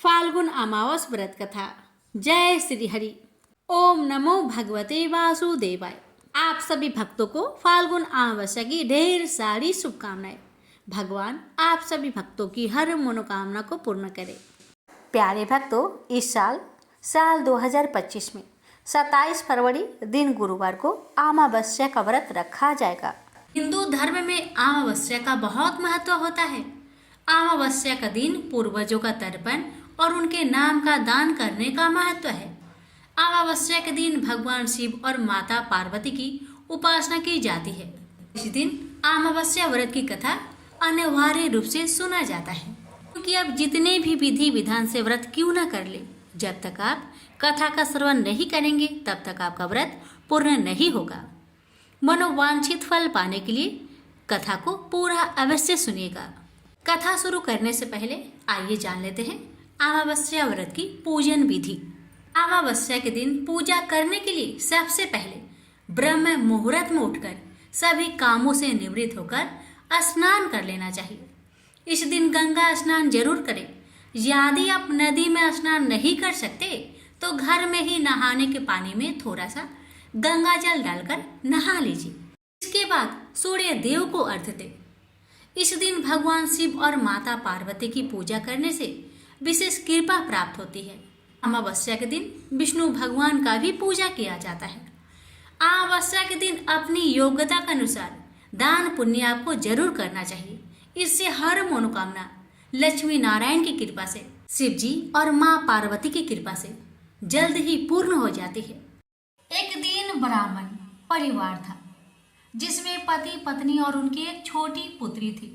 फाल्गुन अमावस व्रत कथा। जय श्री हरि। ओम नमो भगवते वासुदेवाय। आप सभी भक्तों को फाल्गुन अमावस्या की ढेर सारी शुभकामनाएं। भगवान आप सभी भक्तों की हर मनोकामना को पूर्ण करे। प्यारे भक्तों, इस साल 2025 में 27 फरवरी दिन गुरुवार को अमावस्या का व्रत रखा जाएगा। हिंदू धर्म में अमावस्या का बहुत महत्व होता है। अमावस्या का दिन पूर्वजों का तर्पण और उनके नाम का दान करने का महत्व है। अमावस्या के दिन भगवान शिव और माता पार्वती की उपासना की जाती है। इस दिन अमावस्या व्रत की कथा अनिवार्य रूप से सुना जाता है, क्योंकि आप जितने भी विधि विधान से व्रत क्यों न कर ले, जब तक आप कथा का श्रवण नहीं करेंगे तब तक आपका व्रत पूर्ण नहीं होगा। मनोवांछित फल पाने के लिए कथा को पूरा अवश्य सुनिएगा। कथा शुरू करने से पहले आइए जान लेते हैं अमावस्या व्रत की पूजन विधि। अमावस्या के दिन पूजा करने के लिए सबसे पहले ब्रह्म मुहूर्त में उठकर सभी कामों से निवृत्त होकर स्नान कर लेना चाहिए। इस दिन गंगा स्नान जरूर करें। यदि आप नदी में स्नान नहीं कर सकते तो घर में ही नहाने के पानी में थोड़ा सा गंगा जल डालकर नहा लीजिए। इसके बाद सूर्य देव को अर्घ्य दें। इस दिन भगवान शिव और माता पार्वती की पूजा करने से विशेष कृपा प्राप्त होती है। अमावस्या के दिन विष्णु भगवान का भी पूजा किया जाता है। अमावस्या के दिन अपनी योग्यता के अनुसार दान पुण्य आपको जरूर करना चाहिए। इससे हर मनोकामना लक्ष्मी नारायण की कृपा से, शिव जी और माँ पार्वती की कृपा से जल्द ही पूर्ण हो जाती है। एक दिन ब्राह्मण परिवार था जिसमें पति पत्नी और उनकी एक छोटी पुत्री थी।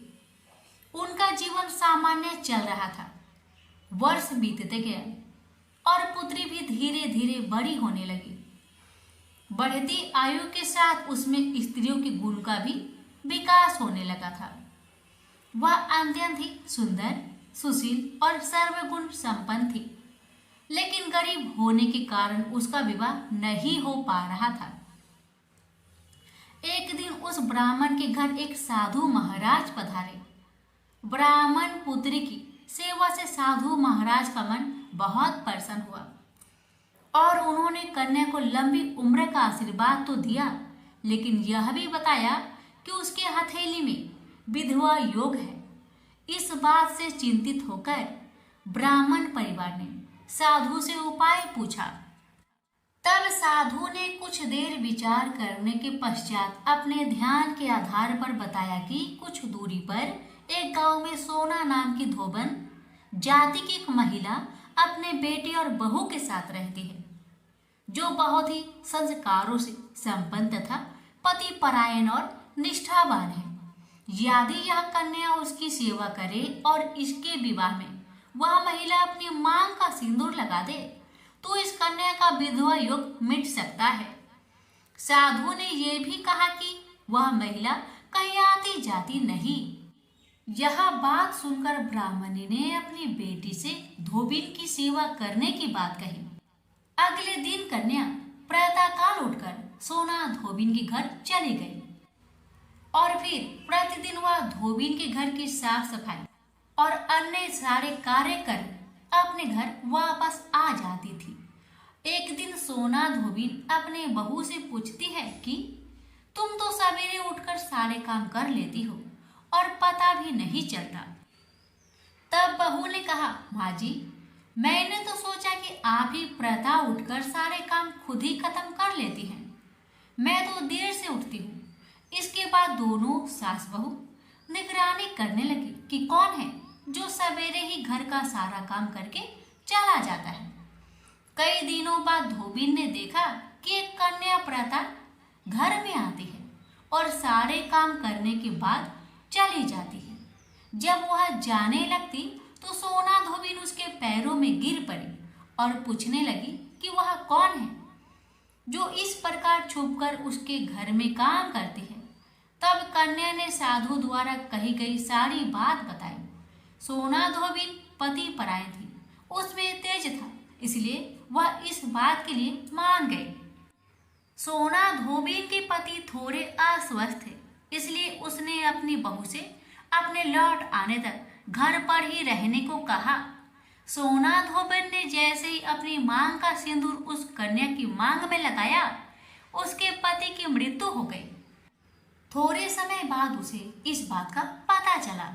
उनका जीवन सामान्य चल रहा था। वर्ष बीतते गए और पुत्री भी धीरे धीरे बड़ी होने लगी। बढ़ती आयु के साथ उसमें स्त्रियों के गुण का भी विकास होने लगा था। वह अत्यंत ही सुंदर, सुशील और सर्वगुण संपन्न थी, लेकिन गरीब होने के कारण उसका विवाह नहीं हो पा रहा था। एक दिन उस ब्राह्मण के घर एक साधु महाराज पधारे। ब्राह्मण पुत्री की सेवा से साधु महाराज का मन बहुत प्रसन्न हुआ और उन्होंने कन्या को लंबी उम्र का आशीर्वाद तो दिया, लेकिन यह भी बताया कि उसके हथेली में विधवा योग है। इस बात से चिंतित होकर ब्राह्मण परिवार ने साधु से उपाय पूछा। तब साधु ने कुछ देर विचार करने के पश्चात अपने ध्यान के आधार पर बताया कि कुछ दूरी पर एक गांव में सोना नाम की धोबन जाति की एक महिला अपने बेटे और बहू के साथ रहती है, जो बहुत ही संस्कारों से संपन्न तथा पति परायण और निष्ठावान है। यदि यह कन्या उसकी सेवा करे और इसके विवाह में वह महिला अपनी मांग का सिंदूर लगा दे तो इस कन्या का विधवा योग मिट सकता है। साधु ने यह भी कहा कि वह महिला कहीं आती जाती नहीं। यह बात सुनकर ब्राह्मणी ने अपनी बेटी से धोबिन की सेवा करने की बात कही। अगले दिन कन्या प्रातःकाल उठकर सोना धोबिन के घर चली गई और फिर प्रतिदिन वह धोबिन के घर की साफ सफाई और अन्य सारे कार्य कर अपने घर वापस आ जाती थी। एक दिन सोना धोबिन अपने बहू से पूछती है कि तुम तो सवेरे उठकर सारे काम कर लेती हो और पता भी नहीं चलता। तब बहू ने कहा, माँ जी, मैंने तो सोचा कि आप ही प्रातः उठकर सारे काम खुद ही खत्म कर लेती हैं। मैं तो देर से उठती हूँ। इसके बाद दोनों सास बहू निगरानी करने लगी कि कौन है जो सवेरे ही घर का सारा काम करके चला जाता है। कई दिनों बाद धोबिन ने देखा कि एक कन्या प्रातः घर में आती है और सारे काम करने के बाद चली जाती है। जब वह जाने लगती तो सोना धोबिन उसके पैरों में गिर पड़ी और पूछने लगी कि वह कौन है जो इस प्रकार छुपकर उसके घर में काम करती है। तब कन्या ने साधु द्वारा कही गई सारी बात बताई। सोना धोबिन पति परायण थी, उसमें तेज था, इसलिए वह इस बात के लिए मान गई। सोना धोबिन के पति थोड़े अस्वस्थ थे, इसलिए उसने अपनी बहू से अपने लौट आने तक घर पर ही रहने को कहा। सोना धोबन ने जैसे ही अपनी मांग का सिंदूर उस कन्या की मांग में लगाया, उसके पति की मृत्यु हो गई। थोड़े समय बाद उसे इस बात का पता चला।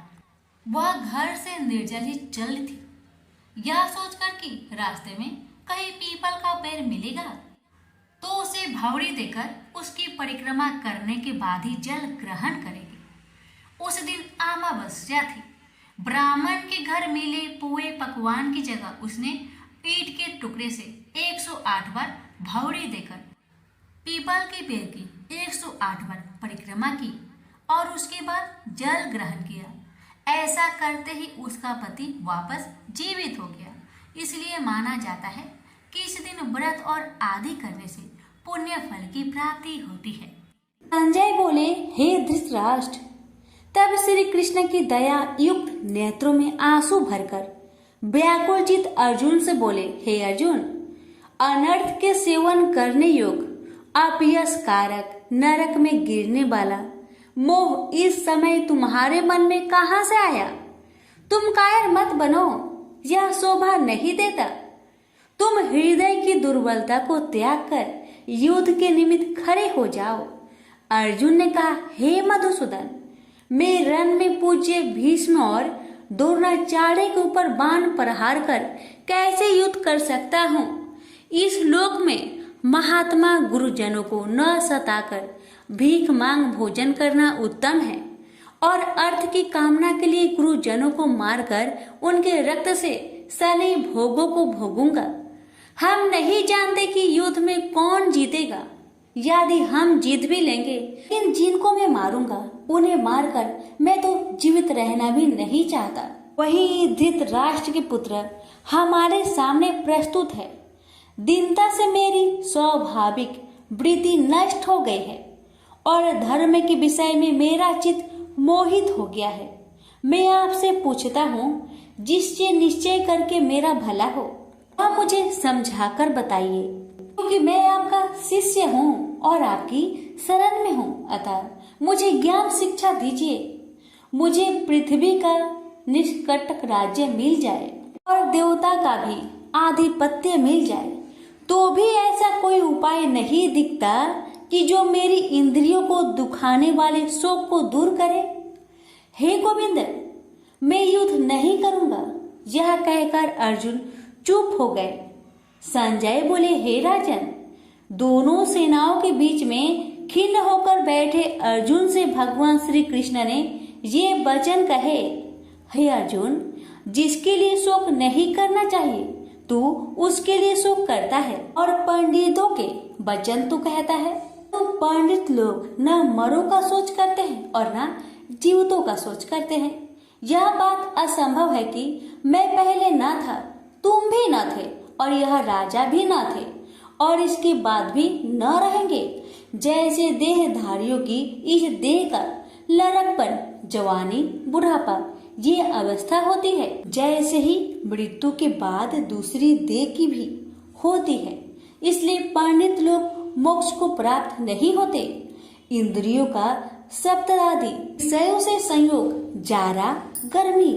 वह घर से निर्जल ही चल रही थी, यह सोचकर कि रास्ते में कहीं पीपल का पेड़ मिलेगा तो उसे भौरी देकर उसकी परिक्रमा करने के बाद ही जल ग्रहण करेगी। उस दिन अमावस्या थी। ब्राह्मण के घर मिले पुए पकवान की जगह उसने ईंट के टुकड़े से 108 बार भौरी देकर पीपल के पेड़ की 108 बार परिक्रमा की और उसके बाद जल ग्रहण किया। ऐसा करते ही उसका पति वापस जीवित हो गया। इसलिए माना जाता है कि इस दिन व्रत और आदि करने से पुण्य फल की प्राप्ति होती है। संजय बोले, हे धृतराष्ट्र। तब श्री कृष्ण की दया युक्त नेत्रों में आंसू भरकर व्याकुल चित अर्जुन से बोले, हे अर्जुन, अनर्थ के सेवन करने योग्य अपयश कारक नरक में गिरने वाला मोह इस समय तुम्हारे मन में कहां से आया? तुम कायर मत बनो, यह शोभा नहीं देता। तुम हृदय की दुर्बलता को त्याग कर युद्ध के निमित्त खड़े हो जाओ। अर्जुन ने कहा, हे मधुसूदन, मैं रण में पूज्य भीष्म और द्रोणाचार्य के ऊपर बाण प्रहार कर कैसे युद्ध कर सकता हूँ? इस लोक में महात्मा गुरुजनों को न सताकर भीख मांग भोजन करना उत्तम है और अर्थ की कामना के लिए गुरुजनों को मारकर उनके रक्त से सने भोगों को भोगूंगा। हम नहीं जानते कि युद्ध में कौन जीतेगा। यदि हम जीत भी लेंगे, लेकिन जिनको मैं मारूंगा उन्हें मारकर मैं तो जीवित रहना भी नहीं चाहता। वही धृतराष्ट्र के पुत्र हमारे सामने प्रस्तुत है। दीनता से मेरी स्वाभाविक वृत्ति नष्ट हो गई है और धर्म के विषय में मेरा चित्त मोहित हो गया है। मैं आपसे पूछता हूँ, जिससे निश्चय करके मेरा भला हो, आप मुझे समझाकर बताइए, क्योंकि मैं आपका शिष्य हूँ और आपकी शरण में हूँ। अतः मुझे ज्ञान शिक्षा दीजिए। मुझे पृथ्वी का निष्कंटक राज्य मिल जाए और देवता का भी आधिपत्य मिल जाए, तो भी ऐसा कोई उपाय नहीं दिखता कि जो मेरी इंद्रियों को दुखाने वाले शोक को दूर करे। हे गोविंद, मैं युद्ध नहीं करूंगा। यह कहकर अर्जुन चुप हो गए। संजय बोले, हे राजन, दोनों सेनाओं के बीच में खिन्न होकर बैठे अर्जुन से भगवान श्री कृष्ण ने ये वचन कहे, हे अर्जुन, जिसके लिए शोक नहीं करना चाहिए तू उसके लिए शोक करता है और पंडितों के वचन तू कहता है। तो पंडित लोग न मरों का सोच करते हैं और न जीवितों का सोच करते हैं। यह बात असंभव है कि मैं पहले न था, तुम भी न थे और यह राजा भी न थे और इसके बाद भी न रहेंगे। जैसे देहधारियों की इस देह का लड़कपन, जवानी, बुढ़ापा ये अवस्था होती है, जैसे ही मृत्यु के बाद दूसरी देह की भी होती है। इसलिए पंडित लोग मोक्ष को प्राप्त नहीं होते। इंद्रियों का सप्तरादि विषयों से संयोग जारा, गर्मी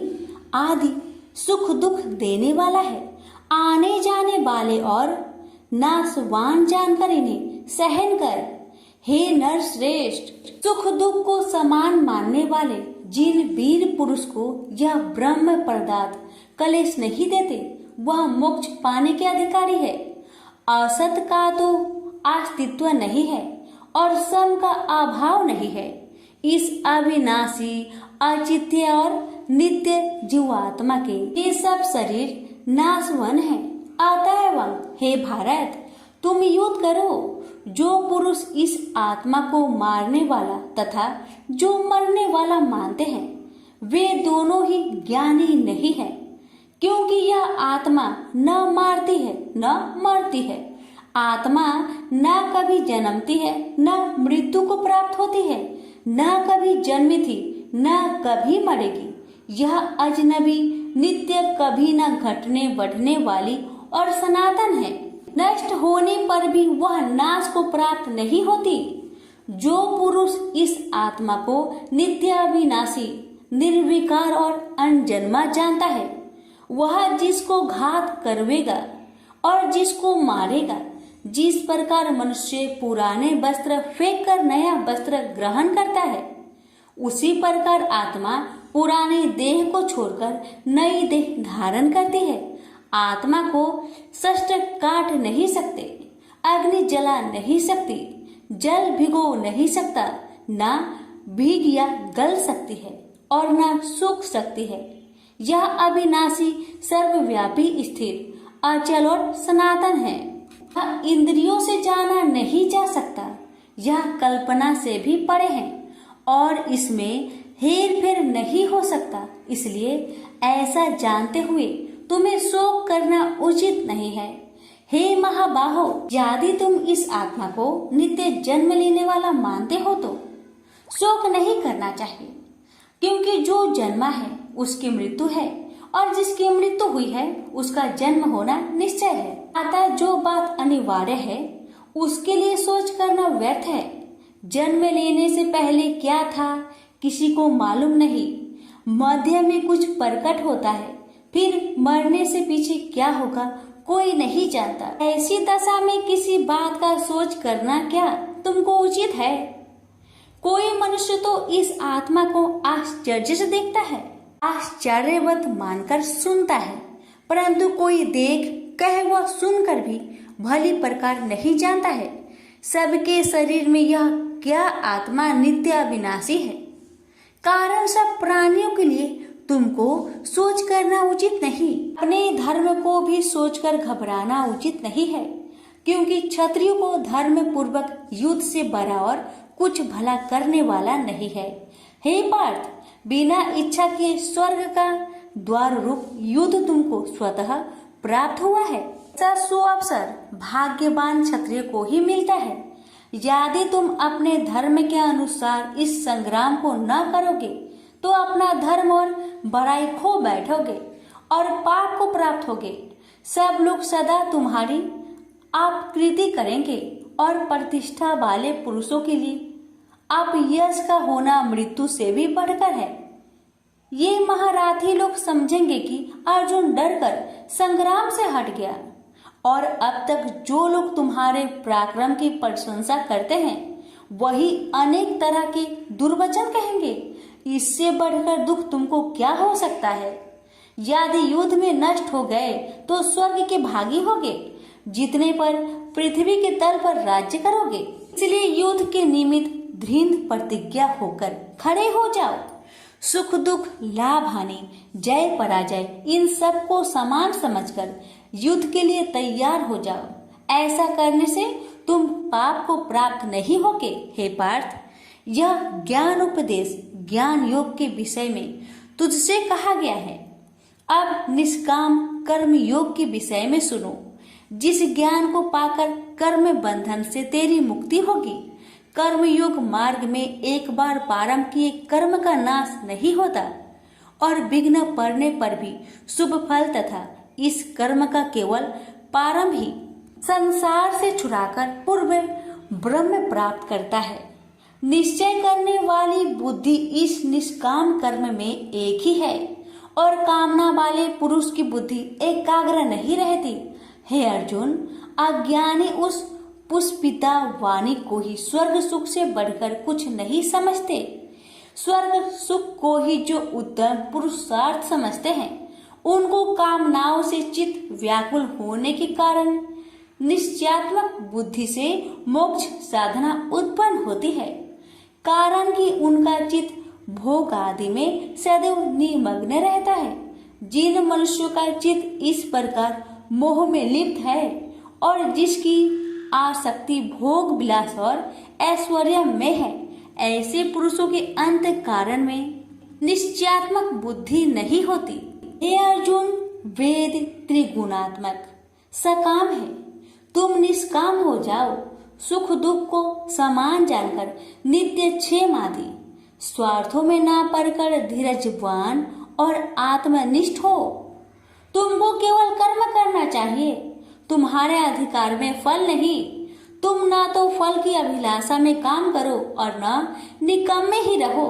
आदि सुख दुख देने वाला है। आने जाने वाले और नाशवान जानकर इन्हें सहन कर। हे नर श्रेष्ठ, सुख दुख को समान मानने वाले जिन वीर पुरुष को यह ब्रह्म पदार्थ कलेश नहीं देते, वह मोक्ष पाने के अधिकारी है। असत का तो अस्तित्व नहीं है और सम का अभाव नहीं है। इस अविनाशी, अचित्य और नित्य जीवात्मा के ये सब शरीर नाशवन है। अतएव हे भारत, तुम युद्ध करो। जो पुरुष इस आत्मा को मारने वाला तथा जो मरने वाला मानते हैं, वे दोनों ही ज्ञानी नहीं है, क्योंकि यह आत्मा न मारती है न मरती है। आत्मा न कभी जन्मती है न मृत्यु को प्राप्त होती है, न कभी जन्मी थी न कभी मरेगी। यह अजनबी, नित्य, कभी न घटने बढ़ने वाली और सनातन है। नष्ट होने पर भी वह नाश को प्राप्त नहीं होती। जो पुरुष इस आत्मा को नित्य, अविनाशी, निर्विकार और अनजन्मा जानता है, वह जिसको घात करवेगा और जिसको मारेगा। जिस प्रकार मनुष्य पुराने वस्त्र फेंक कर नया वस्त्र ग्रहण करता है, उसी प्रकार आत्मा पुराने देह को छोड़कर नई देह धारण करती है। आत्मा को शस्त्र काट नहीं सकते, अग्नि जला नहीं सकती, जल भिगो नहीं सकता, ना भीग या गल सकती है और ना सूख सकती है। यह अविनाशी, सर्वव्यापी, स्थिर, अचल और सनातन है। यह इंद्रियों से जाना नहीं जा सकता, यह कल्पना से भी परे है और इसमें हेर फेर नहीं हो सकता। इसलिए ऐसा जानते हुए तुम्हें शोक करना उचित नहीं है। हे महाबाहो, यदि तुम इस आत्मा को नित्य जन्म लेने वाला मानते हो तो शोक नहीं करना चाहिए, क्योंकि जो जन्मा है उसकी मृत्यु है और जिसकी मृत्यु हुई है उसका जन्म होना निश्चय है। अतः जो बात अनिवार्य है उसके लिए सोच करना व्यर्थ है। जन्म लेने से पहले क्या था किसी को मालूम नहीं, मध्य में कुछ प्रकट होता है, फिर मरने से पीछे क्या होगा कोई नहीं जानता। ऐसी दशा में किसी बात का सोच करना क्या तुमको उचित है? कोई मनुष्य तो इस आत्मा को आश्चर्य से देखता है, आश्चर्यवत मानकर सुनता है, परंतु कोई देख कह व सुनकर भी भली प्रकार नहीं जानता है सबके शरीर में यह क्या आत्मा नित्य अविनाशी है। कारण सब प्राणियों के लिए तुमको सोच करना उचित नहीं। अपने धर्म को भी सोचकर घबराना उचित नहीं है, क्योंकि क्षत्रियो को धर्म पूर्वक युद्ध से बराबर कुछ भला करने वाला नहीं है। हे पार्थ, बिना इच्छा के स्वर्ग का द्वार रूप युद्ध तुमको स्वतः प्राप्त हुआ है। ऐसा सुअवसर भाग्यवान क्षत्रिय को ही मिलता है। यदि तुम अपने धर्म के अनुसार इस संग्राम को न करोगे तो अपना धर्म और बड़ाई खो बैठोगे और पाप को प्राप्त होगे। सब लोग सदा तुम्हारी अपकीर्ति करेंगे और प्रतिष्ठा वाले पुरुषों के लिए अपयश का होना मृत्यु से भी बढ़कर है। ये महारथी लोग समझेंगे कि अर्जुन डरकर संग्राम से हट गया, और अब तक जो लोग तुम्हारे पराक्रम की प्रशंसा करते हैं वही अनेक तरह के दुर्वचन कहेंगे। इससे बढ़कर दुख तुमको क्या हो सकता है? यदि युद्ध में नष्ट हो गए तो स्वर्ग के भागी होगे, जीतने पर पृथ्वी के तल पर राज्य करोगे। इसलिए युद्ध के निमित्त दृढ़ प्रतिज्ञा होकर खड़े हो जाओ। सुख दुख, लाभ हानि, जय पराजय, इन सब को समान समझकर युद्ध के लिए तैयार हो जाओ। ऐसा करने से तुम पाप को प्राप्त नहीं होगे। हे पार्थ, यह ज्ञान उपदेश ज्ञान योग के विषय में तुझसे कहा गया है। अब निष्काम कर्म योग के विषय में सुनो। जिस ज्ञान को पाकर कर्म बंधन से तेरी मुक्ति होगी। कर्म योग मार्ग में एक बार प्रारंभ किए कर्म का नाश नहीं होता और विघ्न पड़ने पर भी शुभ फल तथा इस कर्म का केवल प्रारंभ ही संसार से छुड़ाकर पूर्व ब्रह्म प्राप्त करता है। निश्चय करने वाली बुद्धि इस निष्काम कर्म में एक ही है और कामना वाले पुरुष की बुद्धि एकाग्र नहीं रहती। हे अर्जुन, अज्ञानी उस पुष्पिता वाणी को ही स्वर्ग सुख से बढ़कर कुछ नहीं समझते। स्वर्ग सुख को ही जो उत्तम पुरुषार्थ समझते हैं, उनको कामनाओं से चित्त व्याकुल होने के कारण निश्चयात्मक बुद्धि से मोक्ष साधना उत्पन्न होती है। कारण कि उनका चित्त भोग आदि में सदैव निमग्न रहता है। जिन मनुष्यों का चित्त इस प्रकार मोह में लिप्त है और जिसकी आसक्ति भोग विलास और ऐश्वर्य में है, ऐसे पुरुषों के अंत कारण में निश्चयात्मक बुद्धि नहीं होती। हे अर्जुन, वेद त्रिगुणात्मक सकाम है, तुम निष्काम हो जाओ। सुख दुख को समान जानकर नित्य क्षेम आदि स्वार्थों में ना पड़कर धीरजवान और आत्मनिष्ठ हो। तुमको केवल कर्म करना चाहिए, तुम्हारे अधिकार में फल नहीं। तुम ना तो फल की अभिलाषा में काम करो और न निकम्मे ही रहो।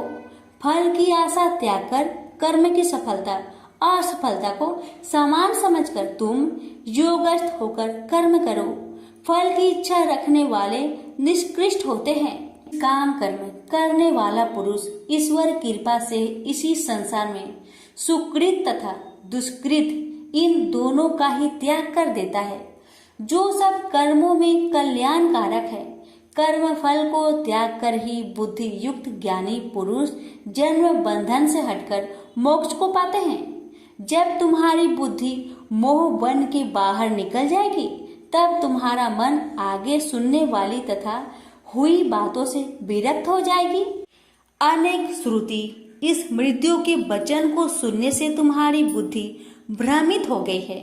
फल की आशा त्याग कर कर्म की सफलता असफलता को समान समझकर तुम योगस्थ होकर कर्म करो। फल की इच्छा रखने वाले निष्कृष्ट होते हैं। काम कर्म करने वाला पुरुष ईश्वर कृपा से इसी संसार में सुकृत तथा दुष्कृत इन दोनों का ही त्याग कर देता है। जो सब कर्मों में कल्याणकारक है, कर्म फल को त्याग कर ही बुद्धि युक्त ज्ञानी पुरुष जन्म बंधन से हटकर मोक्ष को पाते हैं। जब तुम्हारी बुद्धि मोह बन के बाहर निकल जाएगी, तब तुम्हारा मन आगे सुनने वाली तथा हुई बातों से विरक्त हो जाएगी। अनेक श्रुति इस मृत्यु के वचन को सुनने से तुम्हारी बुद्धि भ्रमित हो गई है।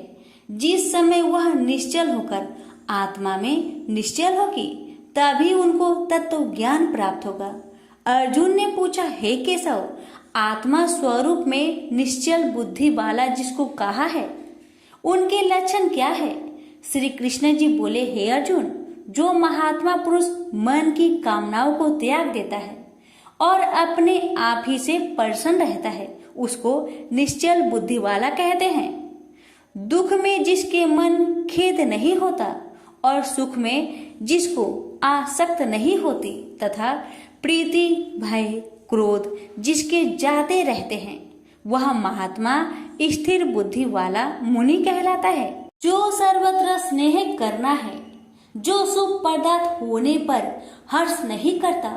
जिस समय वह निश्चल होकर आत्मा में निश्चल होगी, तभी उनको तत्व ज्ञान प्राप्त होगा। अर्जुन ने पूछा, हे केशव, आत्मा स्वरूप में निश्चल बुद्धि वाला जिसको कहा है, उनके लक्षण क्या है? श्री कृष्ण जी बोले, हे अर्जुन, जो महात्मा पुरुष मन की कामनाओं को त्याग देता है और अपने आप ही से प्रसन्न रहता है, उसको निश्चल बुद्धि वाला कहते हैं। दुख में जिसके मन खेद नहीं होता और सुख में जिसको आसक्त नहीं होती तथा प्रीति भय क्रोध जिसके जाते रहते हैं, वह महात्मा स्थिर बुद्धि वाला मुनि कहलाता है। जो सर्वत्र स्नेह करना है, जो शुभ पदार्थ होने पर हर्ष नहीं करता,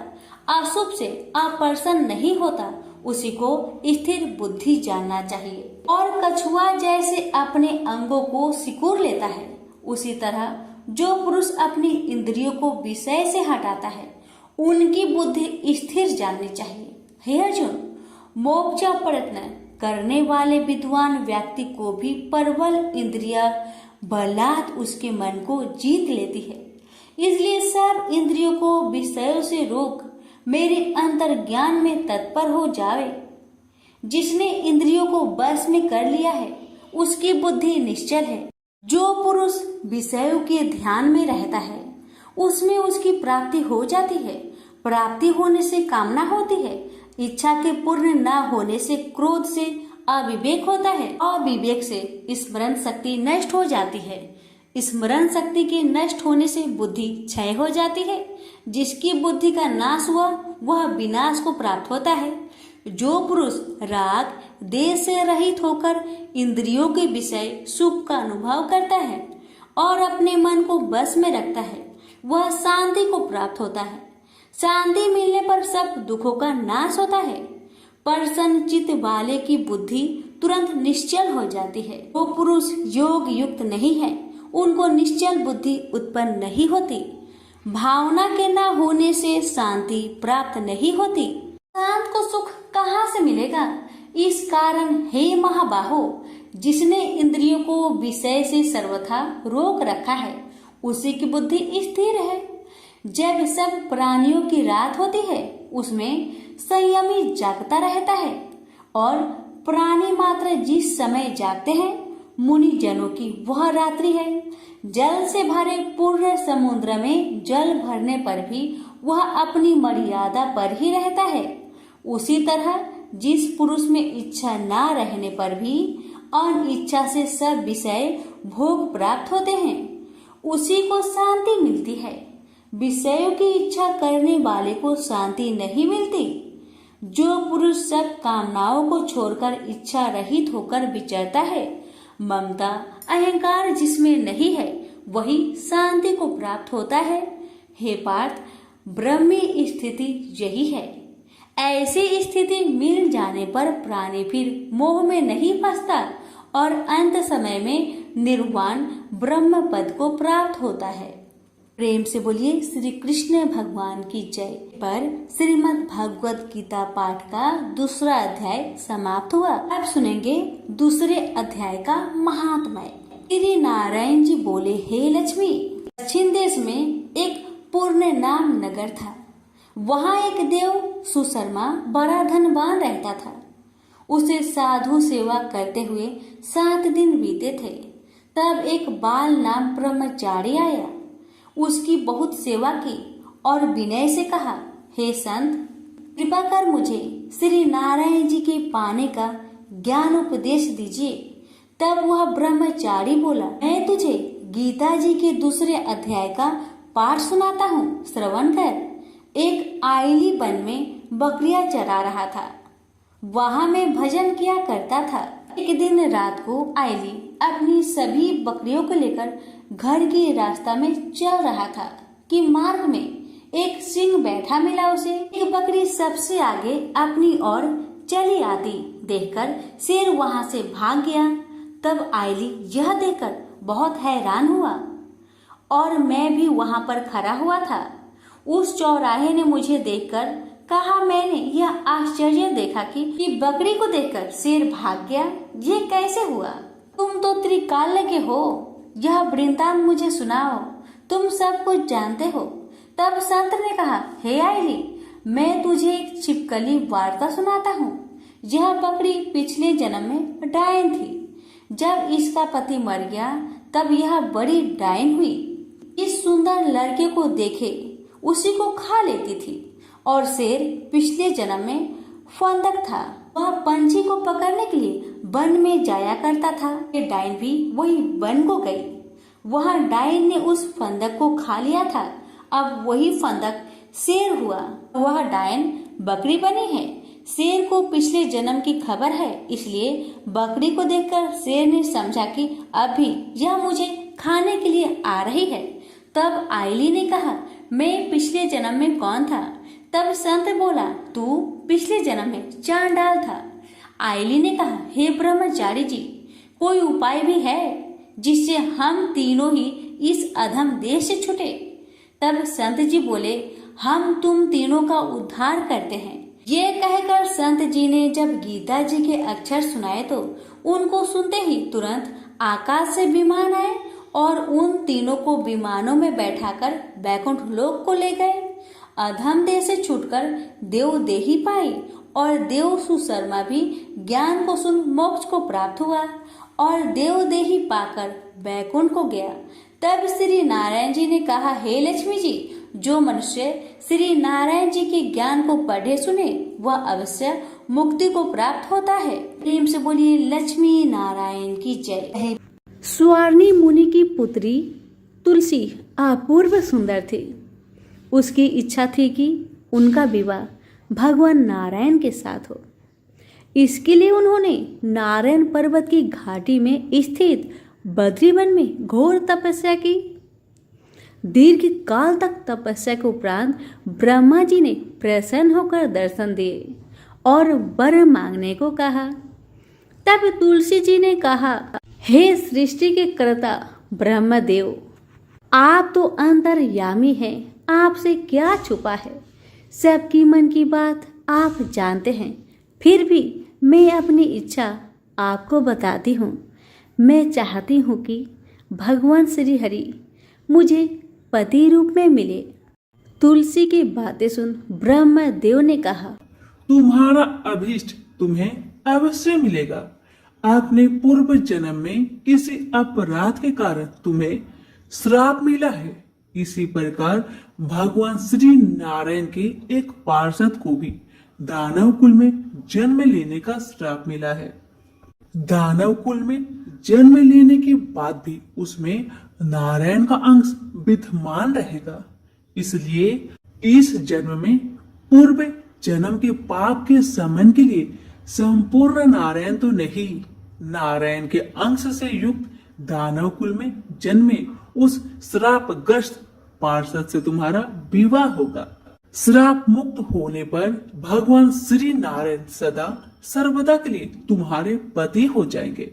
अशुभ से अप्रसन्न नहीं होता, उसी को स्थिर बुद्धि जानना चाहिए। और कछुआ जैसे अपने अंगों को सिकुड़ लेता है, उसी तरह जो पुरुष अपनी इंद्रियों को विषय से हटाता है, उनकी बुद्धि स्थिर जाननी चाहिए। हे अर्जुन, मोक्ष प्रयत्न करने वाले विद्वान व्यक्ति को भी प्रबल इंद्रिया बलात् उसके मन को जीत लेती है। इसलिए सब इंद्रियों को विषयों से रोक मेरे अंतर्ज्ञान में तत्पर हो जावे। जिसने इंद्रियों को बस में कर लिया है, उसकी बुद्धि निश्चल है। जो पुरुष विषयों के ध्यान में रहता है, उसमें उसकी प्राप्ति हो जाती है। प्राप्ति होने से कामना होती है, इच्छा के पूर्ण न होने से क्रोध से अविवेक होता है, अविवेक से स्मरण शक्ति नष्ट हो जाती है, स्मरण शक्ति के नष्ट होने से बुद्धि क्षय हो जाती है। जिसकी बुद्धि का नाश हुआ, वह विनाश को प्राप्त होता है। जो पुरुष राग देश से रहित होकर इंद्रियों के विषय सुख का अनुभव करता है और अपने मन को बस में रखता है, वह शांति को प्राप्त होता है। शांति मिलने पर सब दुखों का नाश होता है। प्रसन्न चित्त वाले की बुद्धि तुरंत निश्चल हो जाती है। वो पुरुष योग युक्त नहीं है, उनको निश्चल बुद्धि उत्पन्न नहीं होती। भावना के न होने से शांति प्राप्त नहीं होती। शांत को सुख कहाँ से मिलेगा? इस कारण हे महाबाहो, जिसने इंद्रियों को विषय से सर्वथा रोक रखा है, उसी की बुद्धि स्थिर है। जब सब प्राणियों की रात होती है, उसमें संयमी जागता रहता है और प्राणी मात्र जिस समय जागते हैं, मुनि जनों की वह रात्रि है। जल से भरे पूर्ण समुद्र में जल भरने पर भी वह अपनी मर्यादा पर ही रहता है। उसी तरह जिस पुरुष में इच्छा न रहने पर भी अनिच्छा से सब विषय भोग प्राप्त होते हैं, उसी को शांति मिलती है। विषयों की इच्छा करने वाले को शांति नहीं मिलती। जो पुरुष सब कामनाओं को छोड़कर इच्छा रहित होकर विचरता है, ममता अहंकार जिसमें नहीं है, वही शांति को प्राप्त होता है। हे पार्थ, ब्रह्मी स्थिति यही है। ऐसी स्थिति मिल जाने पर प्राणी फिर मोह में नहीं फंसता और अंत समय में निर्वाण ब्रह्म पद को प्राप्त होता है। प्रेम से बोलिए श्री कृष्ण भगवान की जय। पर श्रीमद् भगवत गीता पाठ का दूसरा अध्याय समाप्त हुआ। अब सुनेंगे दूसरे अध्याय का महात्म्य। श्री नारायण जी बोले, हे लक्ष्मी, दक्षिण देश में एक पूर्ण नाम नगर था। वहाँ एक देव सुशर्मा बड़ा धनवान रहता था। उसे साधु सेवा करते हुए 7 दिन बीते थे। तब एक बाल नाम ब्रह्मचारी आया, उसकी बहुत सेवा की और विनय से कहा, हे संत, कृपा कर मुझे श्री नारायण जी के पाने का ज्ञान उपदेश दीजिए। तब वह ब्रह्मचारी बोला, मैं तुझे गीता जी के दूसरे अध्याय का पाठ सुनाता हूँ, श्रवण कर। एक आइली वन में बकरियां चरा रहा था। वहां मैं भजन किया करता था। एक दिन रात को आइली अपनी सभी बकरियों को लेकर घर के रास्ता में चल रहा था कि मार्ग में एक सिंह बैठा मिला उसे। एक बकरी सबसे आगे अपनी ओर चली आती देखकर शेर वहां से भाग गया। तब आइली यह देखकर बहुत हैरान हुआ और मैं भी वहां पर खड़ा हुआ था। उस चौराहे ने मुझे देखकर कहा, मैंने यह आश्चर्य देखा कि बकरी को देखकर शेर भाग गया। ये कैसे हुआ? तुम तो त्रिकाल के हो, यह वृंतांत मुझे सुनाओ, तुम सब कुछ जानते हो। तब संत ने कहा, हे आइली, मैं तुझे एक छिपकली वार्ता सुनाता हूँ। यह बकरी पिछले जन्म में डायन थी। जब इसका पति मर गया तब यह बड़ी डायन हुई। इस सुंदर लड़के को देखे उसी को खा लेती थी। और शेर पिछले जन्म में फंदक था। वह पंछी को पकड़ने के लिए वन में जाया करता था। ये डायन भी वही वन को गई। वहाँ डायन ने उस फंदक को खा लिया था। अब वही फंदक शेर हुआ। वह डायन बकरी बनी है। शेर को पिछले जन्म की खबर है, इसलिए बकरी को देखकर शेर ने समझा कि अभी यह मुझे खाने के लिए आ रही है। तब आइली ने कहा, मैं पिछले जन्म में कौन था? तब संत बोला, तू पिछले जन्म में चांडाल था। आइली ने कहा, हे ब्रह्मचारी जी, कोई उपाय भी है जिससे हम तीनों ही इस अधम देश से छूटे? तब संत जी बोले, हम तुम तीनों का उद्धार करते हैं। ये कहकर संत जी ने जब गीता जी के अक्षर सुनाए तो उनको सुनते ही तुरंत आकाश से विमान आए और उन तीनों को विमानों में बैठाकर बैकुंठ लोक को ले गए। अधम देह से छूटकर देव देही पाई और देव सुशर्मा भी ज्ञान को सुन मोक्ष को प्राप्त हुआ और देव देही पाकर बैकुंठ को गया। तब श्री नारायण जी ने कहा, हे लक्ष्मी जी, जो मनुष्य श्री नारायण जी के ज्ञान को पढ़े सुने वह अवश्य मुक्ति को प्राप्त होता है। प्रेम से बोलिए लक्ष्मी नारायण की जय। स्वर्णी मुनि की पुत्री तुलसी अपूर्व सुंदर थी। उसकी इच्छा थी कि उनका विवाह भगवान नारायण के साथ हो। इसके लिए उन्होंने नारायण पर्वत की घाटी में स्थित बद्रीवन में घोर तपस्या की। दीर्घ काल तक तपस्या के उपरांत ब्रह्मा जी ने प्रसन्न होकर दर्शन दिए और वर मांगने को कहा। तब तुलसी जी ने कहा, हे सृष्टि के कर्ता ब्रह्मदेव, आप तो अंतर्यामी हैं, आपसे क्या छुपा है? सबकी मन की बात आप जानते हैं। फिर भी मैं अपनी इच्छा आपको बताती हूँ। मैं चाहती हूँ कि भगवान श्री हरि मुझे पति रूप में मिले। तुलसी की बातें सुन ब्रह्मदेव ने कहा, तुम्हारा अभीष्ट तुम्हें अवश्य मिलेगा। आपने पूर्व जन्म में किसी अपराध के कारण तुम्हें श्राप मिला है। इसी प्रकार भगवान श्री नारायण के एक पार्षद को भी दानव कुल में जन्म लेने का श्राप मिला है। दानव कुल में जन्म लेने के बाद भी उसमें नारायण का अंश विद्यमान रहेगा। इसलिए इस जन्म में पूर्व जन्म के पाप के शमन के लिए संपूर्ण नारायण तो नहीं, नारायण के अंश से युक्त दानव कुल में जन्मे उस श्रापग्रस्त पार्षद से तुम्हारा विवाह होगा। श्राप मुक्त होने पर भगवान श्री नारायण सदा सर्वदा के लिए तुम्हारे पति हो जाएंगे।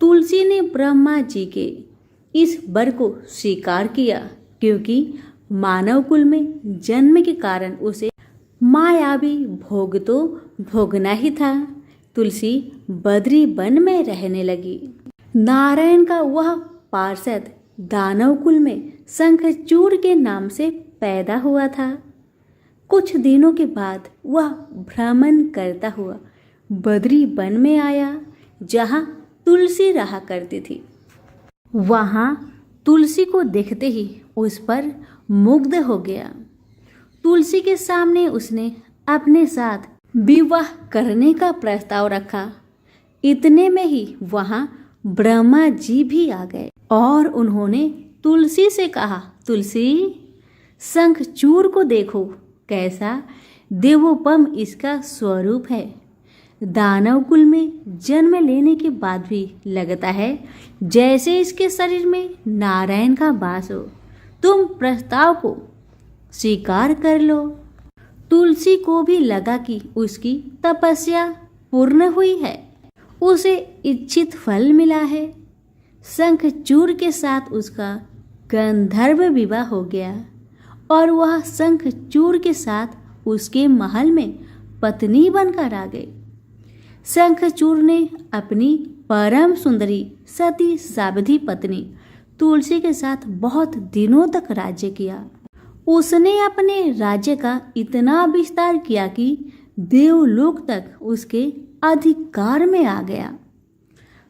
तुलसी ने ब्रह्मा जी के इस वर को स्वीकार किया, क्योंकि मानव कुल में जन्म के कारण उसे मायावी भोग तो भोगना ही था। तुलसी बद्री वन में रहने लगी। नारायण का वह पार्षद दानव कुल में शंखचूड़ के नाम से पैदा हुआ था। कुछ दिनों के बाद वह भ्रमण करता हुआ बद्री वन में आया, जहाँ तुलसी रहा करती थी। वहाँ तुलसी को देखते ही उस पर मुग्ध हो गया। तुलसी के सामने उसने अपने साथ विवाह करने का प्रस्ताव रखा। इतने में ही वहां ब्रह्मा जी भी आ गए और उन्होंने तुलसी से कहा, तुलसी, शंखचूड़ को देखो, कैसा देवोपम इसका स्वरूप है। दानव कुल में जन्म लेने के बाद भी लगता है जैसे इसके शरीर में नारायण का वास हो। तुम प्रस्ताव को स्वीकार कर लो। तुलसी को भी लगा कि उसकी तपस्या पूर्ण हुई है, उसे इच्छित फल मिला है। शंखचूड़ के साथ उसका गंधर्व विवाह हो गया और वह शंखचूड़ के साथ उसके महल में पत्नी बनकर आ गई। शंखचूड़ ने अपनी परम सुंदरी सती सावधि पत्नी तुलसी के साथ बहुत दिनों तक राज्य किया। उसने अपने राज्य का इतना विस्तार किया कि देवलोक तक उसके अधिकार में आ गया।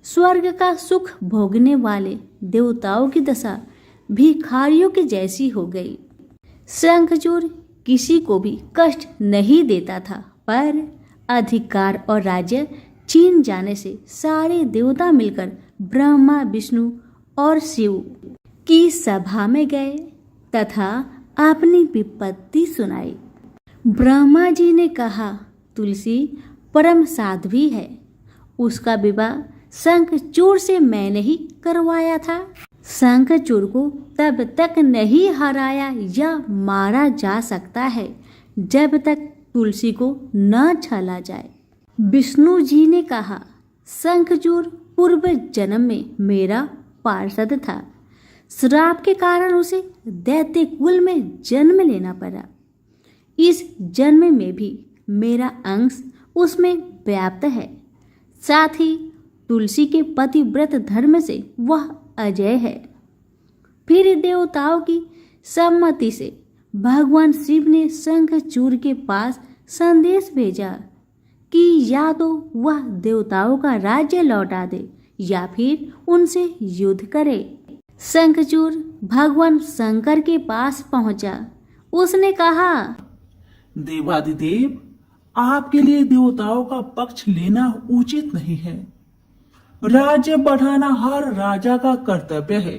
स्वर्ग का सुख भोगने वाले देवताओं की दशा भिखारियों की जैसी हो गई। शंखचूड़ किसी को भी कष्ट नहीं देता था, पर अधिकार और राज्य छीन जाने से सारे देवता मिलकर ब्रह्मा, विष्णु और शिव की सभा में गए तथा अपनी विपत्ति सुनाई। ब्रह्मा जी ने कहा, तुलसी परम साध्वी है, उसका विवाह शंखचूड़ से मैंने ही करवाया था। शंखचूड़ को तब तक नहीं हराया या मारा जा सकता है जब तक तुलसी को न छला जाए। विष्णु जी ने कहा, शंखचूड़ पूर्व जन्म में मेरा पार्षद था। श्राप के कारण उसे दैत्य कुल में जन्म लेना पड़ा। इस जन्म में भी मेरा अंश उसमें व्याप्त है। साथ ही तुलसी के पतिव्रत धर्म से वह अजय है। फिर देवताओं की सम्मति से भगवान शिव ने शंखचूड़ के पास संदेश भेजा कि या तो वह देवताओं का राज्य लौटा दे या फिर उनसे युद्ध करे। शंखचूड़ भगवान शंकर के पास पहुंचा। उसने कहा, देवादिदेव, आपके लिए देवताओं का पक्ष लेना उचित नहीं है। राज्य बढ़ाना हर राजा का कर्तव्य है।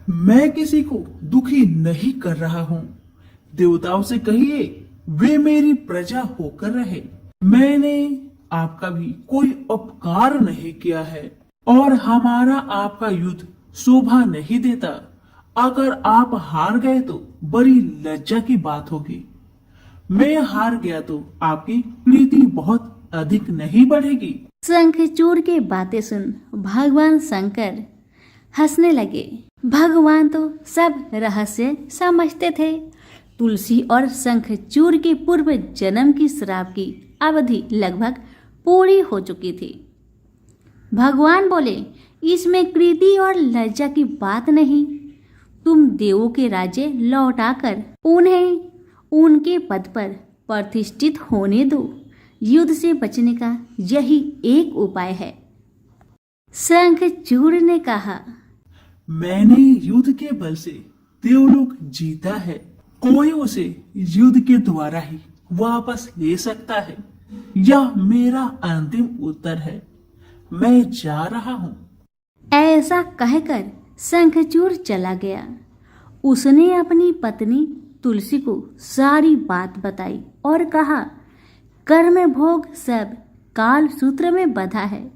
मैं किसी को दुखी नहीं कर रहा हूँ। देवताओं से कहिए वे मेरी प्रजा होकर रहे। मैंने आपका भी कोई उपकार नहीं किया है और हमारा आपका युद्ध शोभा नहीं देता। अगर आप हार गए तो बड़ी लज्जा की बात होगी। मैं हार गया तो आपकी प्रीति बहुत अधिक नहीं बढ़ेगी। शंखचूड़ की बातें सुन भगवान शंकर हंसने लगे। भगवान तो सब रहस्य समझते थे। तुलसी और शंखचूड़ के पूर्व जन्म की श्राप की अवधि लगभग पूरी हो चुकी थी। भगवान बोले, इसमें कृति और लज्जा की बात नहीं। तुम देवों के राज्य लौटाकर उन्हें उनके पद पर प्रतिष्ठित होने दो। युद्ध से बचने का यही एक उपाय है। शंखचूड़ ने कहा, मैंने युद्ध के बल से देवलोक जीता है। कोई उसे युद्ध के द्वारा ही वापस ले सकता है। यह मेरा अंतिम उत्तर है। मैं जा रहा हूँ। ऐसा कहकर शंखचूड़ चला गया। उसने अपनी पत्नी तुलसी को सारी बात बताई और कहा, कर्म भोग सब काल सूत्र में बंधा है।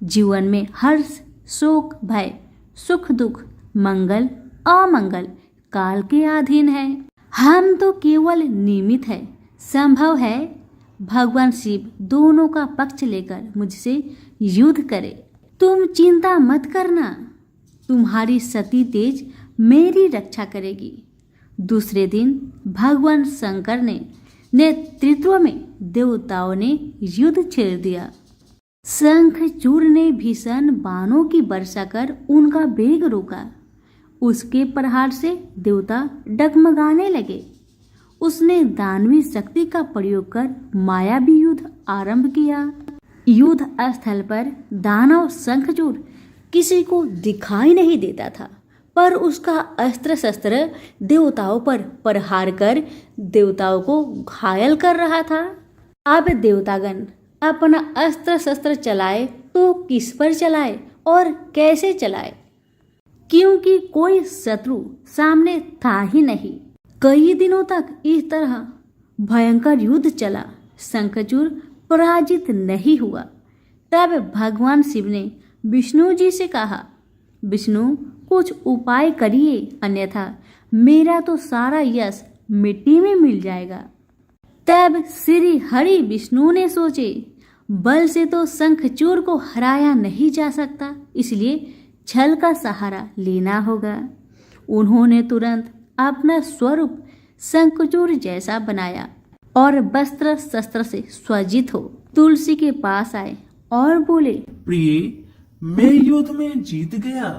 जीवन में हर्ष, शोक, भय, सुख, दुख, मंगल, अमंगल काल के अधीन है। हम तो केवल निमित्त है। संभव है भगवान शिव दोनों का पक्ष लेकर मुझसे युद्ध करे। तुम चिंता मत करना, तुम्हारी सती तेज मेरी रक्षा करेगी। दूसरे दिन भगवान शंकर ने नेतृत्व में देवताओं ने युद्ध छेड़ दिया। शंखचूड़ ने भीषण बाणों की वर्षा कर उनका वेग रोका। उसके प्रहार से देवता डगमगाने लगे। उसने दानवी शक्ति का प्रयोग कर मायावी युद्ध आरंभ किया। युद्ध स्थल पर दानव शंखचूड़ किसी को दिखाई नहीं देता था, पर उसका अस्त्र शस्त्र देवताओं पर प्रहार कर देवताओं को घायल कर रहा था। अब देवतागण अपना अस्त्र शस्त्र चलाए तो किस पर चलाए और कैसे चलाए, क्योंकि कोई शत्रु सामने था ही नहीं। कई दिनों तक इस तरह भयंकर युद्ध चला। शंखचूड़ पराजित नहीं हुआ। तब भगवान शिव ने विष्णु जी से कहा, विष्णु कुछ उपाय करिए, अन्यथा मेरा तो सारा यश मिट्टी में मिल जाएगा। तब श्री हरि विष्णु ने सोचे, बल से तो शंखचूड़ को हराया नहीं जा सकता, इसलिए छल का सहारा लेना होगा। उन्होंने तुरंत अपना स्वरूप शंखचूड़ जैसा बनाया और वस्त्र शस्त्र से सज्जित हो तुलसी के पास आए और बोले, प्रिय, मैं युद्ध में जीत गया।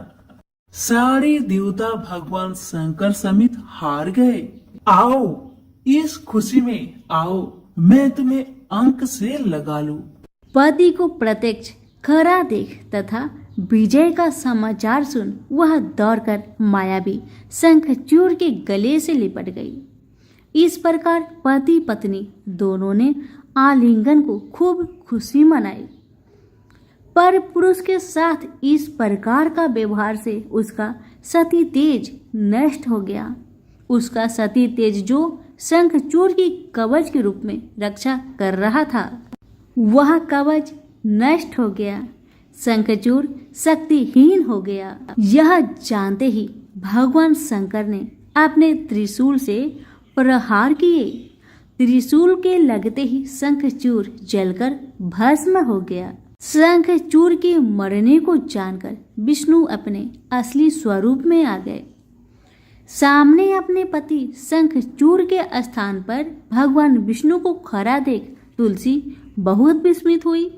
सारे देवता भगवान शंकर समेत हार गए। आओ, इस खुशी में आओ, मैं तुम्हें अंक से लगा लूं। पति को प्रत्यक्ष खरा देख तथा विजय का समाचार सुन वह दौड़कर मायावी शंखचूड़ के गले से लिपट गई। इस प्रकार पति पत्नी दोनों ने आलिंगन को खूब खुशी मनाई। पर पुरुष के साथ इस प्रकार का व्यवहार से उसका सती तेज नष्ट हो गया। उसका सती तेज जो शंखचूड़ की कवच के रूप में रक्षा कर रहा था, वह कवच नष्ट हो गया। शंखचूड़ शक्तिहीन हो गया। यह जानते ही भगवान शंकर ने अपने त्रिशूल से प्रहार किए। त्रिशूल के लगते ही शंखचूड़ जलकर भस्म हो गया। शंखचूड़ के मरने को जानकर विष्णु अपने असली स्वरूप में आ गए। सामने अपने पति शंखचूड़ के स्थान पर भगवान विष्णु को खड़ा देख तुलसी बहुत विस्मित हुई।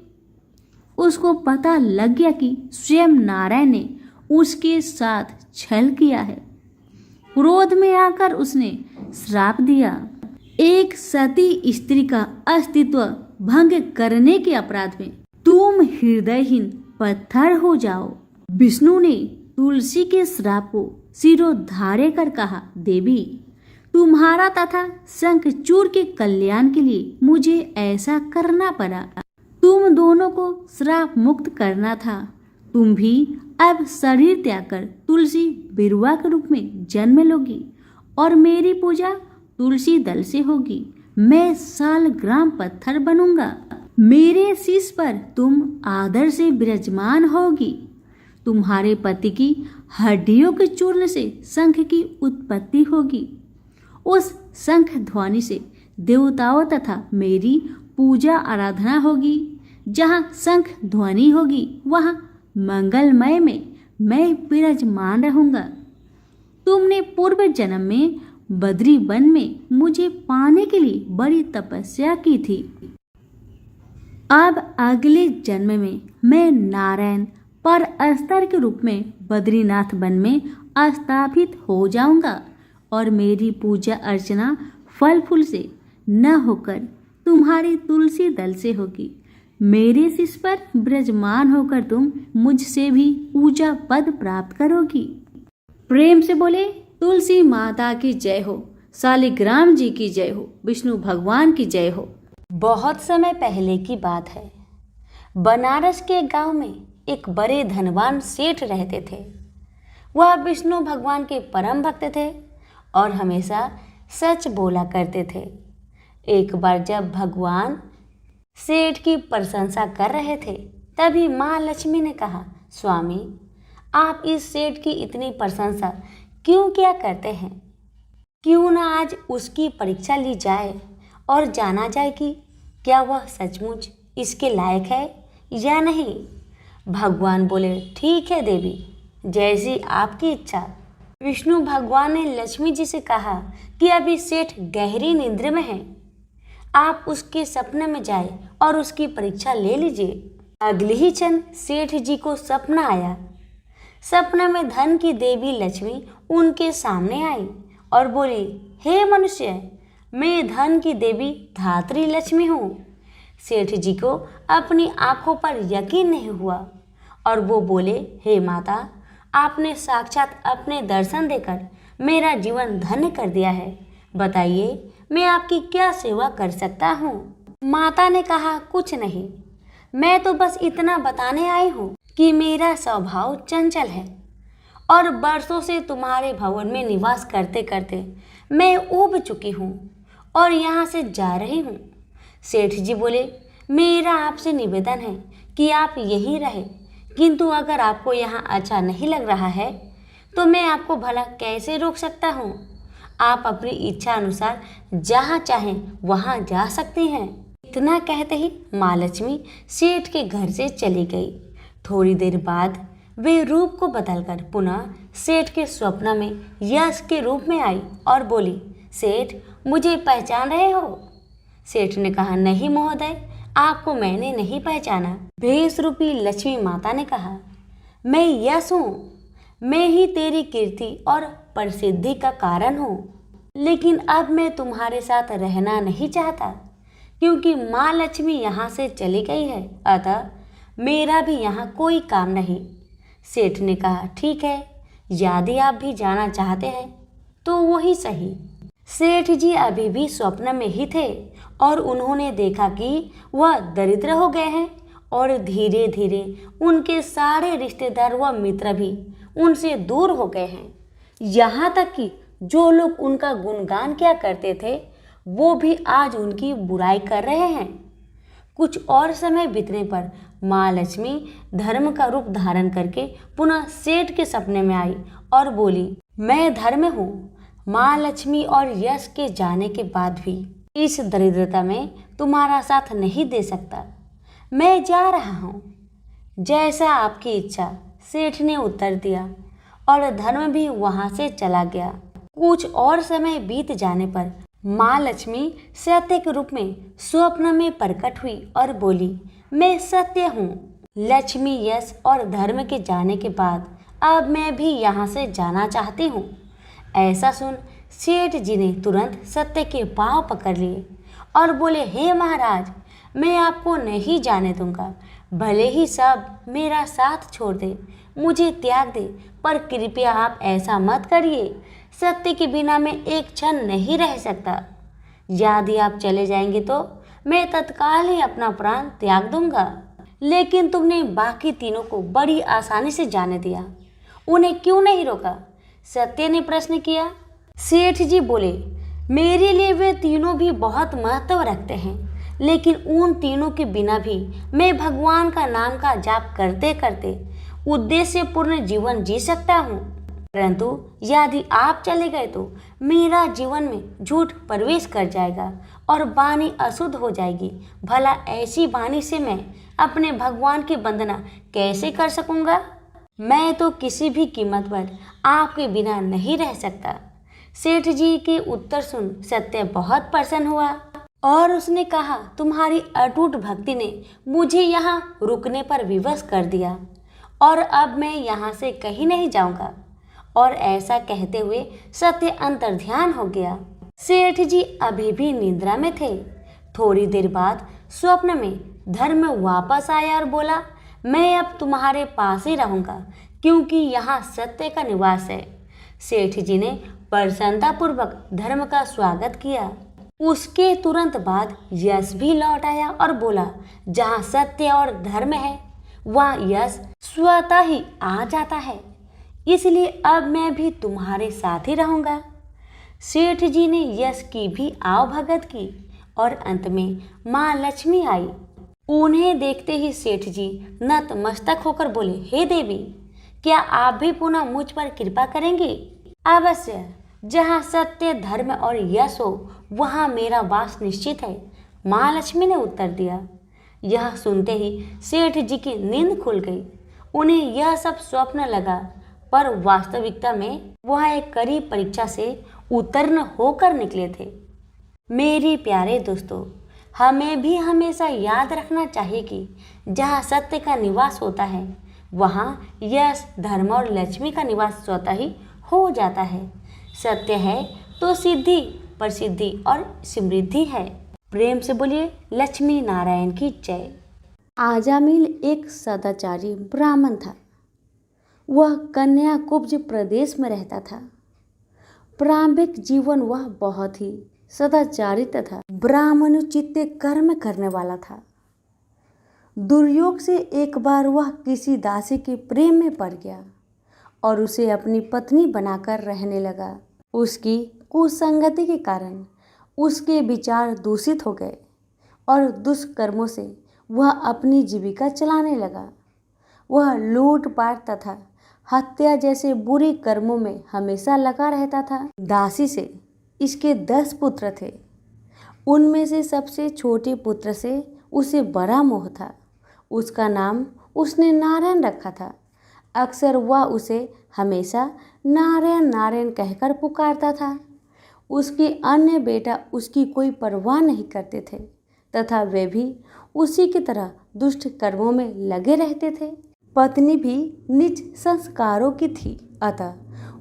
उसको पता लग गया कि स्वयं नारायण ने उसके साथ छल किया है। क्रोध में आकर उसने श्राप दिया, एक सती स्त्री का अस्तित्व भंग करने के अपराध में तुम हृदयहीन पत्थर हो जाओ। विष्णु ने तुलसी के श्राप को सिरोधार्य कर कहा, देवी, तुम्हारा तथा शंखचूड़ के कल्याण के लिए मुझे ऐसा करना पड़ा। तुम दोनों को श्राप मुक्त करना था। तुम भी अब शरीर त्याग कर तुलसी बिरुवा के रूप में जन्म लोगी और मेरी पूजा तुलसी दल से होगी। मैं सालग्राम पत्थर बनूंगा। मेरे शीश पर तुम आदर से विराजमान होगी। तुम्हारे पति की हड्डियों के चूर्ण से शंख की उत्पत्ति होगी। उस शंख ध्वनि से देवताओं तथा मेरी पूजा आराधना होगी। जहाँ शंख ध्वनि होगी वहाँ मंगलमय में मैं विराजमान रहूंगा। तुमने पूर्व जन्म में बद्री वन में मुझे पाने के लिए बड़ी तपस्या की थी। अब अगले जन्म में मैं नारायण पर अस्तर के रूप में बद्रीनाथ वन में स्थापित हो जाऊंगा और मेरी पूजा अर्चना फल फूल से न होकर तुम्हारी तुलसी दल से होगी। मेरे शीश पर विराजमान होकर तुम मुझसे भी पूजा पद प्राप्त करोगी। प्रेम से बोले, तुलसी माता की जय हो, शालिग्राम जी की जय हो, विष्णु भगवान की जय हो। बहुत समय पहले की बात है। बनारस के गांव में एक बड़े धनवान सेठ रहते थे। वह विष्णु भगवान के परम भक्त थे और हमेशा सच बोला करते थे। एक बार जब भगवान सेठ की प्रशंसा कर रहे थे, तभी माँ लक्ष्मी ने कहा, स्वामी, आप इस सेठ की इतनी प्रशंसा क्यों क्या करते हैं? क्यों ना आज उसकी परीक्षा ली जाए और जाना जाए कि क्या वह सचमुच इसके लायक है या नहीं। भगवान बोले, ठीक है देवी, जैसी आपकी इच्छा। विष्णु भगवान ने लक्ष्मी जी से कहा कि अभी सेठ गहरी निद्रा में है, आप उसके सपने में जाए और उसकी परीक्षा ले लीजिए। अगले ही क्षण सेठ जी को सपना आया। सपने में धन की देवी लक्ष्मी उनके सामने आई और बोली, हे मनुष्य, मैं धन की देवी धात्री लक्ष्मी हूँ। सेठ जी को अपनी आंखों पर यकीन नहीं हुआ और वो बोले, हे माता, आपने साक्षात अपने दर्शन देकर मेरा जीवन धन्य कर दिया है। बताइए, मैं आपकी क्या सेवा कर सकता हूँ? माता ने कहा, कुछ नहीं, मैं तो बस इतना बताने आई हूँ कि मेरा स्वभाव चंचल है और बरसों से तुम्हारे भवन में निवास करते करते मैं ऊब चुकी हूँ और यहाँ से जा रही हूँ। सेठ जी बोले, मेरा आपसे निवेदन है कि आप यहीं रहें, किंतु अगर आपको यहाँ अच्छा नहीं लग रहा है तो मैं आपको भला कैसे रोक सकता हूँ। आप अपनी इच्छा अनुसार जहाँ चाहें वहाँ जा सकती हैं। इतना कहते ही महालक्ष्मी सेठ के घर से चली गई। थोड़ी देर बाद वे रूप को बदलकर पुनः सेठ के स्वप्न में यश के रूप में आई और बोली, सेठ मुझे पहचान रहे हो? सेठ ने कहा, नहीं महोदय, आपको मैंने नहीं पहचाना। भेष रूपी लक्ष्मी माता ने कहा, मैं यश हूँ, मैं ही तेरी कीर्ति और प्रसिद्धि का कारण हूँ। लेकिन अब मैं तुम्हारे साथ रहना नहीं चाहता क्योंकि माँ लक्ष्मी यहाँ से चली गई है, अतः मेरा भी यहाँ कोई काम नहीं। सेठ ने कहा, ठीक है, यदि आप भी जाना चाहते हैं तो वही सही। सेठ जी अभी भी स्वप्न में ही थे और उन्होंने देखा कि वह दरिद्र हो गए हैं और धीरे धीरे उनके सारे रिश्तेदार व मित्र भी उनसे दूर हो गए हैं। यहाँ तक कि जो लोग उनका गुणगान किया करते थे वो भी आज उनकी बुराई कर रहे हैं। कुछ और समय बीतने पर माँ लक्ष्मी धर्म का रूप धारण करके पुनः सेठ के सपने में आई और बोली, मैं धर्म हूँ। माँ लक्ष्मी और यश के जाने के बाद भी इस दरिद्रता में तुम्हारा साथ नहीं दे सकता, मैं जा रहा हूँ। जैसा आपकी इच्छा, सेठ ने उत्तर दिया और धर्म भी वहाँ से चला गया। कुछ और समय बीत जाने पर माँ लक्ष्मी सत्य के रूप में स्वप्न में प्रकट हुई और बोली, मैं सत्य हूँ। लक्ष्मी, यश और धर्म के जाने के बाद अब मैं भी यहाँ से जाना चाहती हूँ। ऐसा सुन सेठ जी ने तुरंत सत्य के पांव पकड़ लिए और बोले, हे महाराज, मैं आपको नहीं जाने दूंगा। भले ही सब मेरा साथ छोड़ दे, मुझे त्याग दे, पर कृपया आप ऐसा मत करिए। सत्य के बिना मैं एक क्षण नहीं रह सकता। यदि आप चले जाएंगे तो मैं तत्काल ही अपना प्राण त्याग दूंगा। लेकिन तुमने बाकी तीनों को बड़ी आसानी से जाने दिया, उन्हें क्यों नहीं रोका? सत्य ने प्रश्न किया। सेठ जी बोले, मेरे लिए वे तीनों भी बहुत महत्व रखते हैं, लेकिन उन तीनों के बिना भी मैं भगवान का नाम का जाप करते करते उद्देश्यपूर्ण जीवन जी सकता हूँ। परंतु यदि आप चले गए तो मेरा जीवन में झूठ प्रवेश कर जाएगा और वाणी अशुद्ध हो जाएगी। भला ऐसी वाणी से मैं अपने भगवान की वंदना कैसे कर सकूंगा? मैं तो किसी भी कीमत पर आपके बिना नहीं रह सकता। सेठ जी के उत्तर सुन सत्य बहुत प्रसन्न हुआ और उसने कहा, तुम्हारी अटूट भक्ति ने मुझे यहाँ रुकने पर विवश कर दिया और अब मैं यहाँ से कहीं नहीं जाऊंगा। और ऐसा कहते हुए सत्य अंतर्ध्यान हो गया। सेठ जी अभी भी निद्रा में थे। थोड़ी देर बाद स्वप्न में धर्म वापस आया और बोला, मैं अब तुम्हारे पास ही रहूंगा क्योंकि यहाँ सत्य का निवास है। सेठ जी ने प्रसन्नतापूर्वक धर्म का स्वागत किया। उसके तुरंत बाद यश भी लौट आया और बोला, जहाँ सत्य और धर्म है वहाँ यश स्वतः ही आ जाता है, इसलिए अब मैं भी तुम्हारे साथ ही रहूंगा। सेठ जी ने यश की भी आवभगत की और अंत में माँ लक्ष्मी आई। उन्हें देखते ही सेठ जी नतमस्तक होकर बोले, हे देवी, क्या आप भी पुनः मुझ पर कृपा करेंगी? अवश्य, जहाँ सत्य, धर्म और यश हो वहाँ मेरा वास निश्चित है, माँ लक्ष्मी ने उत्तर दिया। यह सुनते ही सेठ जी की नींद खुल गई। उन्हें यह सब स्वप्न लगा, पर वास्तविकता में वह एक कड़ी परीक्षा से उत्तीर्ण होकर निकले थे। मेरे प्यारे दोस्तों, हमें भी हमेशा याद रखना चाहिए कि जहाँ सत्य का निवास होता है वहाँ यश, धर्म और लक्ष्मी का निवास स्वतः ही हो जाता है। सत्य है तो सिद्धि, प्रसिद्धि और समृद्धि है। प्रेम से बोलिए लक्ष्मी नारायण की जय। आजामिल एक सदाचारी ब्राह्मण था। वह कन्याकुब्ज प्रदेश में रहता था। प्रारंभिक जीवन वह बहुत ही सदाचारी तथा ब्राह्मणोचित कर्म करने वाला था। दुर्योग से एक बार वह किसी दासी के प्रेम में पड़ गया और उसे अपनी पत्नी बनाकर रहने लगा। उसकी कुसंगति के कारण उसके विचार दूषित हो गए और दुष्कर्मों से वह अपनी जीविका चलाने लगा। वह लूटपाट तथा हत्या जैसे बुरे कर्मों में हमेशा लगा रहता था। दासी से इसके 10 पुत्र थे। उनमें से सबसे छोटे पुत्र से उसे बड़ा मोह था। उसका नाम उसने नारायण रखा था। अक्सर वह उसे हमेशा नारायण नारायण कहकर पुकारता था। उसके अन्य बेटा उसकी कोई परवाह नहीं करते थे तथा वे भी उसी की तरह दुष्ट कर्मों में लगे रहते थे। पत्नी भी नीच संस्कारों की थी, अतः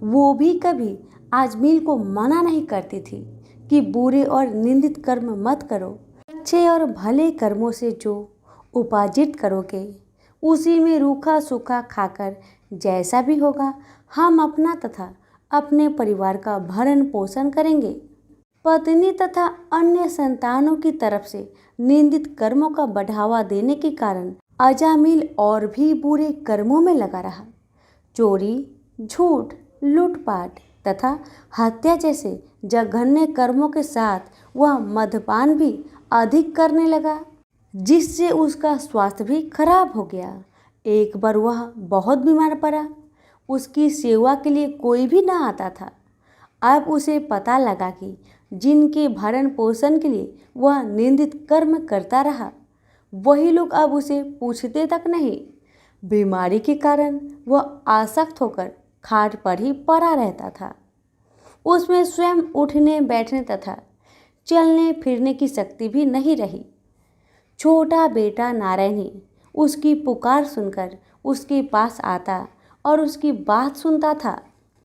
वो भी कभी आजमील को मना नहीं करती थी कि बुरे और निंदित कर्म मत करो। अच्छे और भले कर्मों से जो उपार्जित करोगे उसी में रूखा सूखा खाकर जैसा भी होगा हम अपना तथा अपने परिवार का भरण पोषण करेंगे। पत्नी तथा अन्य संतानों की तरफ से निंदित कर्मों का बढ़ावा देने के कारण अजामिल और भी बुरे कर्मों में लगा रहा। चोरी, झूठ, लूटपाट तथा हत्या जैसे जघन्य कर्मों के साथ वह मद्यपान भी अधिक करने लगा, जिससे उसका स्वास्थ्य भी खराब हो गया। एक बार वह बहुत बीमार पड़ा। उसकी सेवा के लिए कोई भी न आता था। अब उसे पता लगा कि जिनके भरण पोषण के लिए वह निंदित कर्म करता रहा वही लोग अब उसे पूछते तक नहीं। बीमारी के कारण वह आसक्त होकर खाट पर ही पड़ा रहता था। उसमें स्वयं उठने बैठने तथा चलने फिरने की शक्ति भी नहीं रही। छोटा बेटा नारायण ही उसकी पुकार सुनकर उसके पास आता और उसकी बात सुनता था,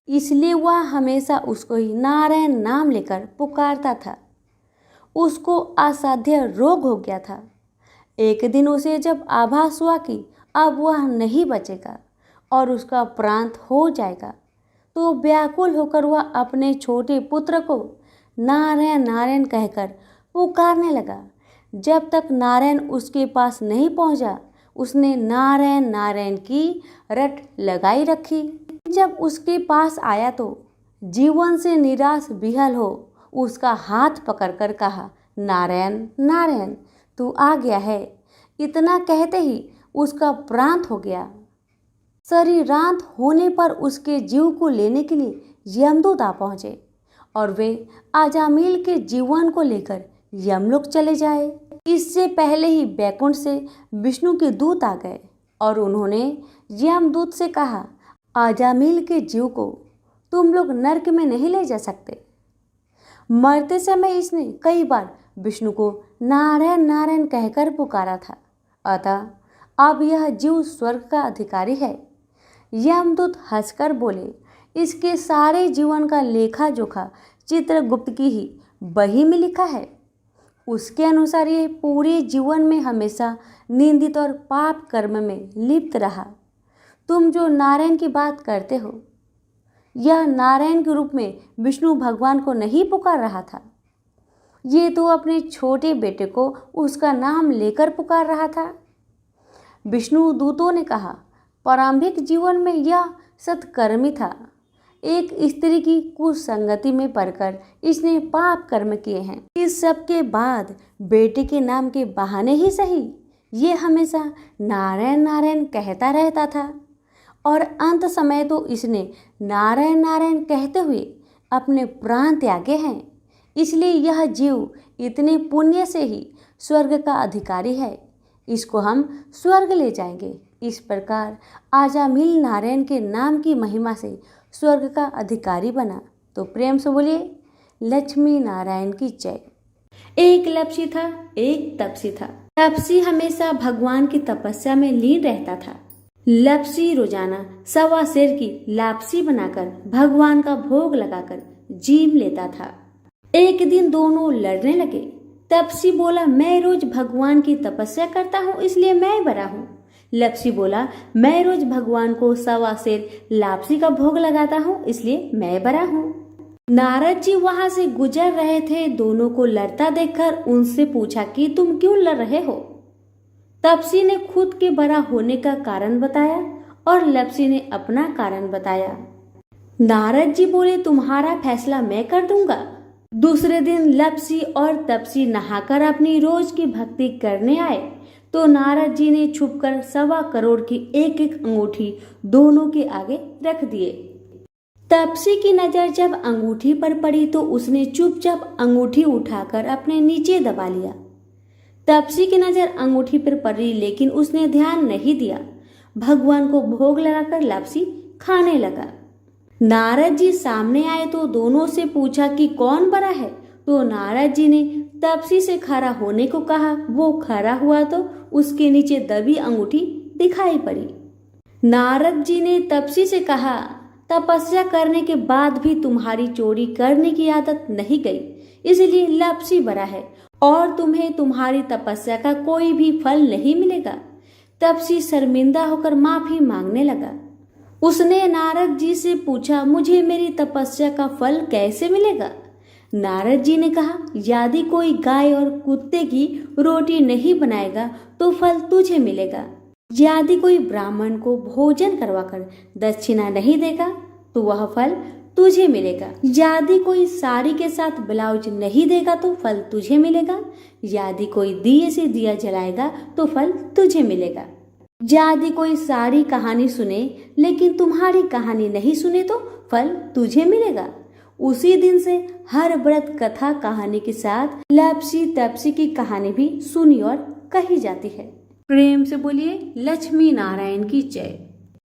इसलिए वह हमेशा उसको ही नारायण नाम लेकर पुकारता था। उसको असाध्य रोग हो गया था। एक दिन उसे जब आभास हुआ कि अब वह नहीं बचेगा और उसका प्रांत हो जाएगा, तो व्याकुल होकर वह अपने छोटे पुत्र को नारायण नारायण कहकर पुकारने लगा। जब तक नारायण उसके पास नहीं पहुंचा, उसने नारायण नारायण की रट लगाई रखी। जब उसके पास आया तो जीवन से निराश विहल हो उसका हाथ पकड़कर कहा, नारायण नारायण तू आ गया है। इतना कहते ही उसका प्रांत हो गया। शरीरांत होने पर उसके जीव को लेने के लिए यमदूत आ पहुंचे और वे अजामिल के जीवन को लेकर यमलोक चले जाए। इससे पहले ही बैकुंठ से विष्णु के दूत आ गए और उन्होंने यमदूत से कहा, अजामिल के जीव को तुम लोग नरक में नहीं ले जा सकते। मरते समय इसने कई बार विष्णु को नारायण नारायण कहकर पुकारा था, अतः अब यह जीव स्वर्ग का अधिकारी है। यमदूत हंसकर बोले, इसके सारे जीवन का लेखा जोखा चित्रगुप्त की ही बही में लिखा है। उसके अनुसार ये पूरे जीवन में हमेशा निंदित और पाप कर्म में लिप्त रहा। तुम जो नारायण की बात करते हो, यह नारायण के रूप में विष्णु भगवान को नहीं पुकार रहा था। ये तो अपने छोटे बेटे को उसका नाम लेकर पुकार रहा था। विष्णु दूतों ने कहा, प्रारंभिक जीवन में यह सत्कर्मी था। एक स्त्री की कुसंगति में पड़कर इसने पाप कर्म किए हैं। इस सब के बाद बेटे के नाम के बहाने ही सही ये हमेशा नारायण नारायण कहता रहता था और अंत समय तो इसने नारायण नारायण कहते हुए अपने प्राण त्यागे हैं। इसलिए यह जीव इतने पुण्य से ही स्वर्ग का अधिकारी है। इसको हम स्वर्ग ले जाएंगे। इस प्रकार अजामिल नारायण के नाम की महिमा से स्वर्ग का अधिकारी बना। तो प्रेम से बोलिए, लक्ष्मी नारायण की जय। एक लपसी था, एक तपसी था। तपसी हमेशा भगवान की तपस्या में लीन रहता था। लपसी रोजाना 1.25 सेर की लापसी बनाकर भगवान का भोग लगाकर जीम लेता था। एक दिन दोनों लड़ने लगे। तपसी बोला, मैं रोज भगवान की तपस्या करता हूँ इसलिए मैं बड़ा हूँ। लपसी बोला, मैं रोज भगवान को 1.25 सेर लापसी का भोग लगाता हूँ इसलिए मैं बड़ा हूँ। नारद जी वहां से गुजर रहे थे। दोनों को लड़ता देखकर उनसे पूछा कि तुम क्यों लड़ रहे हो। तपसी ने खुद के बड़ा होने का कारण बताया और लपसी ने अपना कारण बताया। नारद जी बोले, तुम्हारा फैसला मैं कर दूंगा। दूसरे दिन लपसी और तपसी नहाकर अपनी रोज की भक्ति करने आए तो नारद जी ने छुपकर 1.25 करोड़ की एक एक अंगूठी दोनों के आगे रख दिए। तपसी की नजर जब अंगूठी पर पड़ी तो उसने चुपचाप अंगूठी उठाकर अपने नीचे दबा लिया। तपसी की नजर अंगूठी पर पड़ी लेकिन उसने ध्यान नहीं दिया। भगवान को भोग लगाकर लपसी खाने लगा। नारद जी सामने आए तो दोनों से पूछा कि कौन बड़ा है, तो नारद जी ने तपसी से खड़ा होने को कहा। वो खड़ा हुआ तो उसके नीचे दबी अंगूठी दिखाई पड़ी। नारद जी ने तपसी से कहा, तपस्या करने के बाद भी तुम्हारी चोरी करने की आदत नहीं गई, इसलिए लपसी बड़ा है और तुम्हें तुम्हारी तपस्या का कोई भी फल नहीं मिलेगा। तपसी शर्मिंदा होकर माफी मांगने लगा। उसने नारद जी से पूछा, मुझे मेरी तपस्या का फल कैसे मिलेगा? नारद जी ने कहा, यदि कोई गाय और कुत्ते की रोटी नहीं बनाएगा तो फल तुझे मिलेगा। यदि कोई ब्राह्मण को भोजन करवाकर दक्षिणा नहीं देगा तो वह फल तुझे मिलेगा। यदि कोई साड़ी के साथ ब्लाउज नहीं देगा तो फल तुझे मिलेगा। यदि कोई दिए से दिया जलाएगा तो फल तुझे मिलेगा। यदि कोई सारी कहानी सुने लेकिन तुम्हारी कहानी नहीं सुने तो फल तुझे मिलेगा। उसी दिन से हर व्रत कथा कहानी के साथ लपसी तपसी की कहानी भी सुनी और कही जाती है। प्रेम से बोलिए लक्ष्मी नारायण की जय।